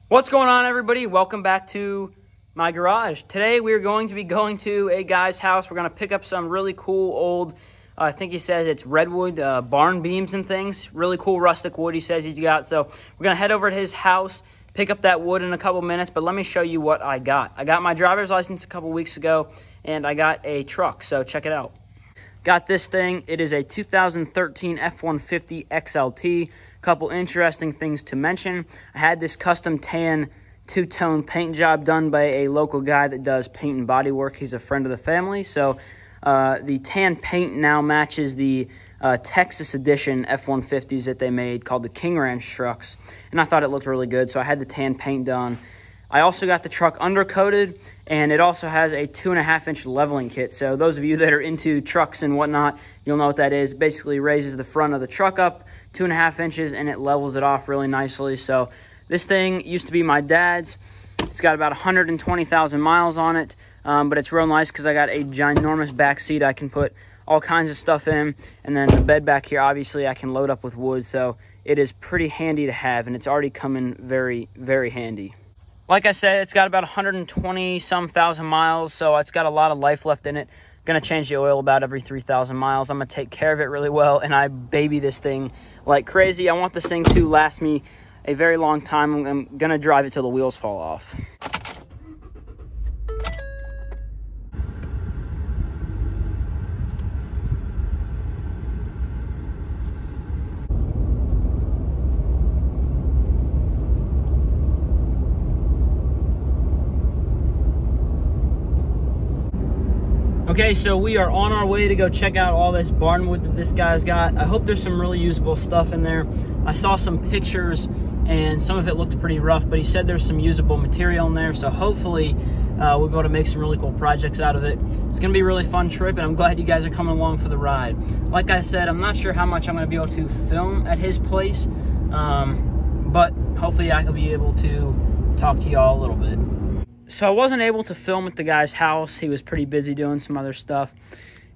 What's going on, everybody? Welcome back to my garage. Today we're going to be going to a guy's house. We're going to pick up some really cool old, I think he says it's redwood barn beams and things. Really cool rustic wood he says he's got. So we're going to head over to his house, pick up that wood in a couple minutes, but let me show you what I got. I got my driver's license a couple weeks ago, and I got a truck, so check it out. Got this thing. It is a 2013 F-150 XLT. Couple interesting things to mention. I had this custom tan two-tone paint job done by a local guy that does paint and body work. He's a friend of the family. So the tan paint now matches the Texas edition F-150s that they made called the King Ranch trucks. And I thought it looked really good, so I had the tan paint done. I also got the truck undercoated, and it also has a 2.5-inch leveling kit. So those of you that are into trucks and whatnot, you'll know what that is. Basically raises the front of the truck up 2.5 inches, and it levels it off really nicely. So this thing used to be my dad's. It's got about 120,000 miles on it, but it's real nice because I got a ginormous back seat. I can put all kinds of stuff in, and then the bed back here, obviously, I can load up with wood. So it is pretty handy to have, and it's already coming very, very handy. Like I said, it's got about 120-some thousand miles, so it's got a lot of life left in it. Gonna change the oil about every 3,000 miles. I'm gonna take care of it really well, and I baby this thing like crazy. I want this thing to last me a very long time. I'm gonna drive it till the wheels fall off. Okay, so we are on our way to go check out all this barnwood that this guy's got. I hope there's some really usable stuff in there. I saw some pictures and some of it looked pretty rough, but he said there's some usable material in there, so hopefully we'll be able to make some really cool projects out of it. It's gonna be a really fun trip, and I'm glad you guys are coming along for the ride. Like I said, I'm not sure how much I'm gonna be able to film at his place, but hopefully I can be able to talk to y'all a little bit. So I wasn't able to film at the guy's house. He was pretty busy doing some other stuff,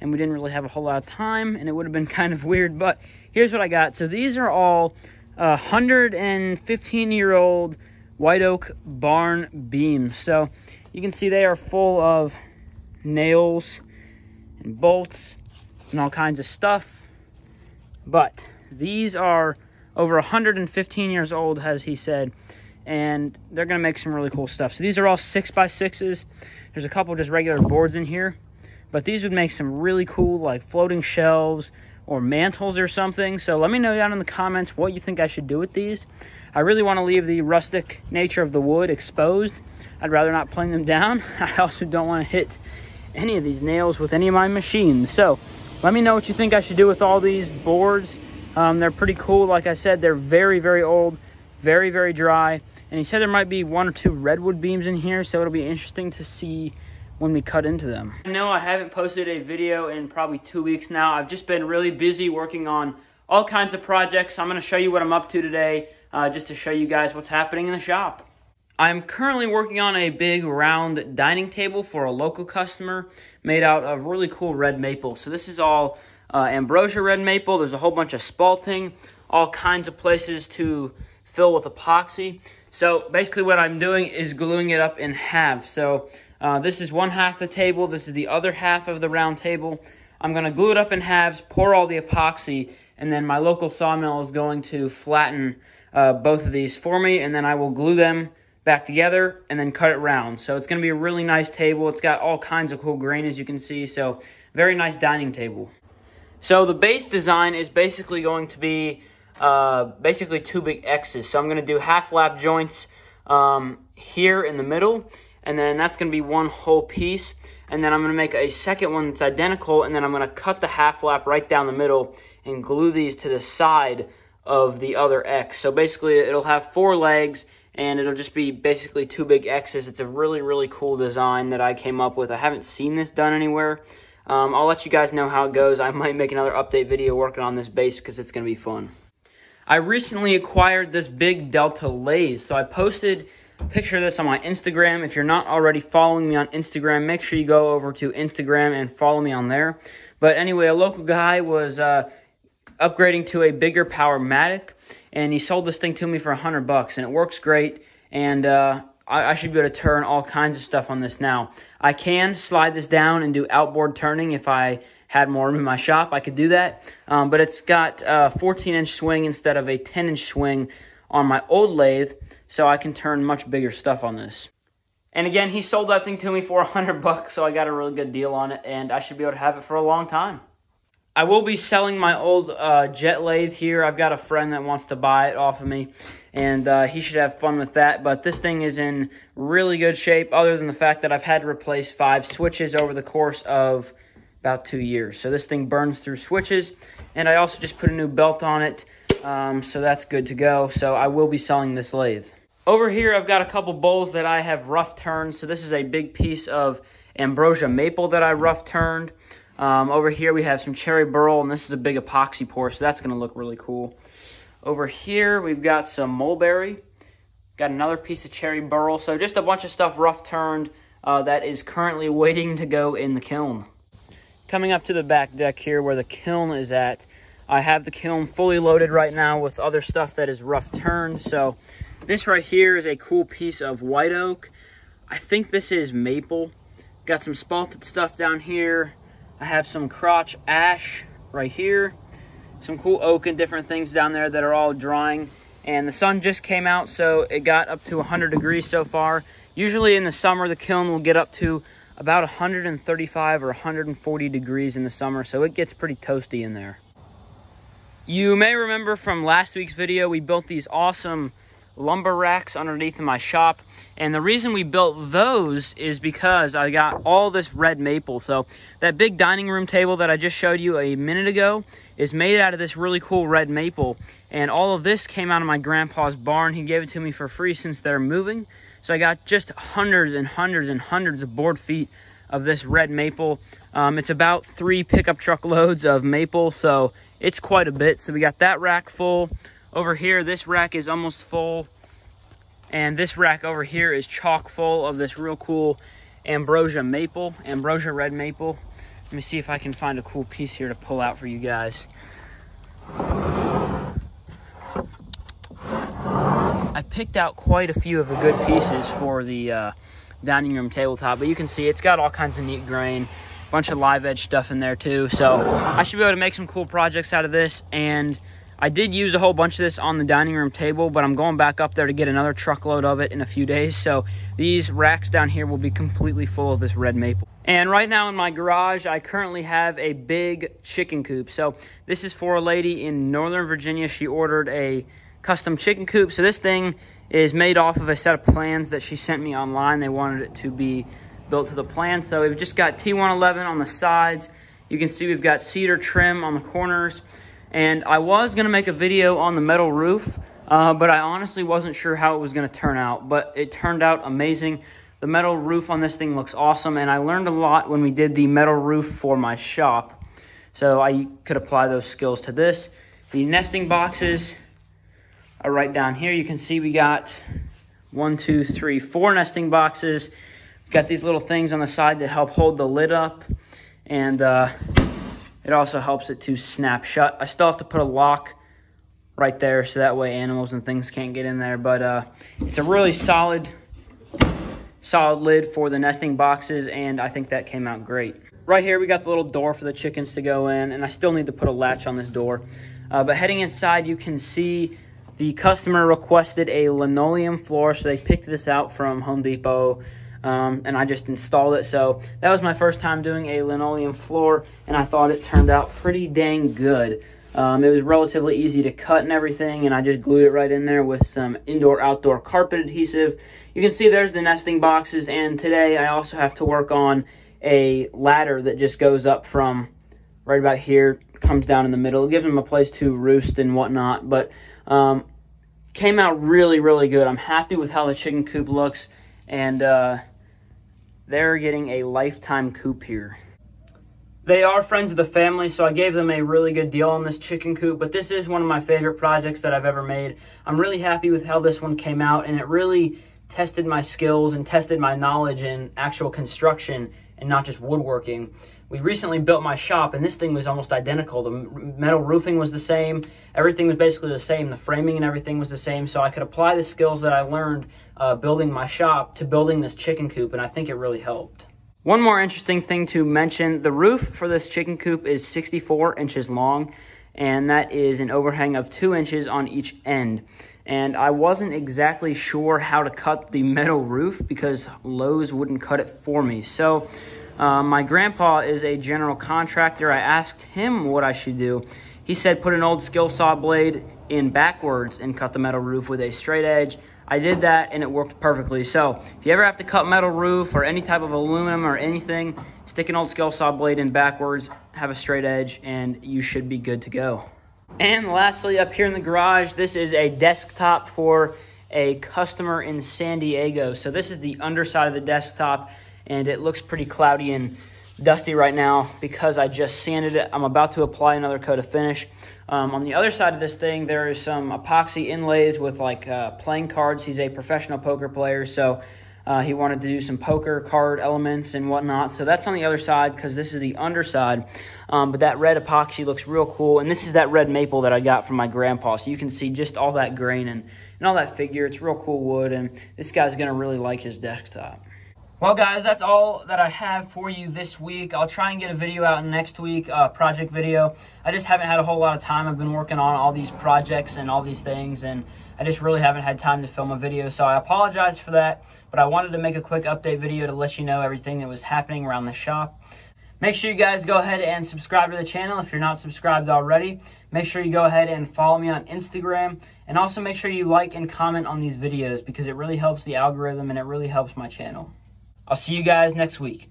and we didn't really have a whole lot of time, and it would have been kind of weird, but here's what I got. So these are all 115-year-old white oak barn beams. So you can see they are full of nails and bolts and all kinds of stuff, but these are over 115 years old, as he said, and they're gonna make some really cool stuff. So these are all 6x6s. There's a couple just regular boards in here, but these would make some really cool like floating shelves or mantles or something. So let me know down in the comments what you think I should do with these. I really want to leave the rustic nature of the wood exposed. I'd rather not plane them down. I also don't want to hit any of these nails with any of my machines. So let me know what you think I should do with all these boards. They're pretty cool. Like I said, they're very, very old. Very, very dry. And he said there might be 1 or 2 redwood beams in here, so it'll be interesting to see when we cut into them. I know I haven't posted a video in probably 2 weeks now. I've just been really busy working on all kinds of projects. I'm gonna show you what I'm up to today, just to show you guys what's happening in the shop. I'm currently working on a big round dining table for a local customer made out of really cool red maple. So this is all ambrosia red maple. There's a whole bunch of spalting, all kinds of places to fill with epoxy. So basically what I'm doing is gluing it up in halves. So this is one half of the table. This is the other half of the round table. I'm going to glue it up in halves, pour all the epoxy, and then my local sawmill is going to flatten both of these for me, and then I will glue them back together and then cut it round. So it's going to be a really nice table. It's got all kinds of cool grain, as you can see. So very nice dining table. So the base design is basically going to be basically 2 big X's. So I'm going to do half lap joints here in the middle, and then that's going to be one whole piece. And then I'm going to make a second one that's identical, and then I'm going to cut the half lap right down the middle and glue these to the side of the other X. So basically it'll have 4 legs, and it'll just be basically 2 big X's. It's a really, really cool design that I came up with. I haven't seen this done anywhere. I'll let you guys know how it goes. I might make another update video working on this base because it's going to be fun. I recently acquired this big Delta lathe, so I posted a picture of this on my Instagram. If you're not already following me on Instagram, make sure you go over to Instagram and follow me on there. But anyway, a local guy was upgrading to a bigger Powermatic, and he sold this thing to me for $100, and it works great. and I should be able to turn all kinds of stuff on this now. I can slide this down and do outboard turning. If I had more room in my shop, I could do that. But it's got a 14-inch swing instead of a 10-inch swing on my old lathe, so I can turn much bigger stuff on this. And again, he sold that thing to me for $100, so I got a really good deal on it, and I should be able to have it for a long time. I will be selling my old jet lathe here. I've got a friend that wants to buy it off of me, and he should have fun with that. But this thing is in really good shape, other than the fact that I've had to replace 5 switches over the course of about 2 years. So this thing burns through switches, and I also just put a new belt on it, so that's good to go. So I will be selling this lathe. Over here, I've got a couple bowls that I have rough turned. So this is a big piece of ambrosia maple that I rough turned. Over here, we have some cherry burl, and this is a big epoxy pour, so that's going to look really cool. Over here, we've got some mulberry. Got another piece of cherry burl. So just a bunch of stuff rough turned that is currently waiting to go in the kiln. Coming up to the back deck here where the kiln is at, I have the kiln fully loaded right now with other stuff that is rough turned. So this right here is a cool piece of white oak. I think this is maple. Got some spalted stuff down here. I have some crotch ash right here. Some cool oak and different things down there that are all drying. And the sun just came out, so it got up to 100 degrees so far. Usually in the summer, the kiln will get up to about 135 or 140 degrees in the summer, so it gets pretty toasty in there. You may remember from last week's video, we built these awesome lumber racks underneath in my shop. And the reason we built those is because I got all this red maple. So that big dining room table that I just showed you a minute ago is made out of this really cool red maple. And all of this came out of my grandpa's barn. He gave it to me for free since they're moving. So I got just hundreds and hundreds and hundreds of board feet of this red maple. It's about 3 pickup truck loads of maple, so it's quite a bit. So we got that rack full. Over here, this rack is almost full. And this rack over here is chock full of this real cool ambrosia maple, ambrosia red maple. Let me see if I can find a cool piece here to pull out for you guys. I picked out quite a few of the good pieces for the dining room tabletop, but you can see it's got all kinds of neat grain, a bunch of live edge stuff in there too. So I should be able to make some cool projects out of this. And I did use a whole bunch of this on the dining room table, but I'm going back up there to get another truckload of it in a few days. So these racks down here will be completely full of this red maple. And right now in my garage, I currently have a big chicken coop. So this is for a lady in Northern Virginia. She ordered a custom chicken coop. So this thing is made off of a set of plans that she sent me online. They wanted it to be built to the plan. So we've just got T111 on the sides. You can see we've got cedar trim on the corners. And I was going to make a video on the metal roof, but I honestly wasn't sure how it was going to turn out. But it turned out amazing. The metal roof on this thing looks awesome, and I learned a lot when we did the metal roof for my shop. So I could apply those skills to this. The nesting boxes are right down here. You can see we got 1, 2, 3, 4 nesting boxes. We've got these little things on the side that help hold the lid up, and it also helps it to snap shut. I still have to put a lock right there so that way animals and things can't get in there. But it's a really solid lid for the nesting boxes, and I think that came out great. Right here we got the little door for the chickens to go in, and I still need to put a latch on this door. But heading inside, you can see the customer requested a linoleum floor, so they picked this out from Home Depot. And I just installed it. So that was my first time doing a linoleum floor, and I thought it turned out pretty dang good. It was relatively easy to cut and everything, and I just glued it right in there with some indoor-outdoor carpet adhesive. You can see there's the nesting boxes, and today I also have to work on a ladder that just goes up from right about here, comes down in the middle. It gives them a place to roost and whatnot, but came out really, really good. I'm happy with how the chicken coop looks, and they're getting a lifetime coop here. They are friends of the family, so I gave them a really good deal on this chicken coop, but this is one of my favorite projects that I've ever made. I'm really happy with how this one came out, and it really tested my skills and tested my knowledge in actual construction and not just woodworking. we recently built my shop, and this thing was almost identical. The metal roofing was the same. Everything was basically the same. The framing and everything was the same. So I could apply the skills that I learned building my shop to building this chicken coop, and I think it really helped. One more interesting thing to mention, the roof for this chicken coop is 64 inches long, and that is an overhang of 2 inches on each end. And I wasn't exactly sure how to cut the metal roof because Lowe's wouldn't cut it for me. So my grandpa is a general contractor. I asked him what I should do. He said put an old skill saw blade in backwards and cut the metal roof with a straight edge. I did that and it worked perfectly. So if you ever have to cut metal roof or any type of aluminum or anything, stick an old skill saw blade in backwards, have a straight edge, and you should be good to go. And lastly, up here in the garage, this is a desktop for a customer in San Diego. So this is the underside of the desktop, and it looks pretty cloudy and dusty right now because I just sanded it. I'm about to apply another coat of finish. On the other side of this thing, there is some epoxy inlays with like playing cards. He's a professional poker player, so he wanted to do some poker card elements and whatnot. So that's on the other side because this is the underside. But that red epoxy looks real cool. And this is that red maple that I got from my grandpa. So you can see just all that grain and all that figure. It's real cool wood, and this guy's going to really like his desktop. Well, guys, that's all that I have for you this week. I'll try and get a video out next week, project video. I just haven't had a whole lot of time. I've been working on all these projects and all these things, and I just really haven't had time to film a video, so I apologize for that. But I wanted to make a quick update video to let you know everything that was happening around the shop. Make sure you guys go ahead and subscribe to the channel if you're not subscribed already. Make sure you go ahead and follow me on Instagram, and also make sure you like and comment on these videos because it really helps the algorithm and it really helps my channel. I'll see you guys next week.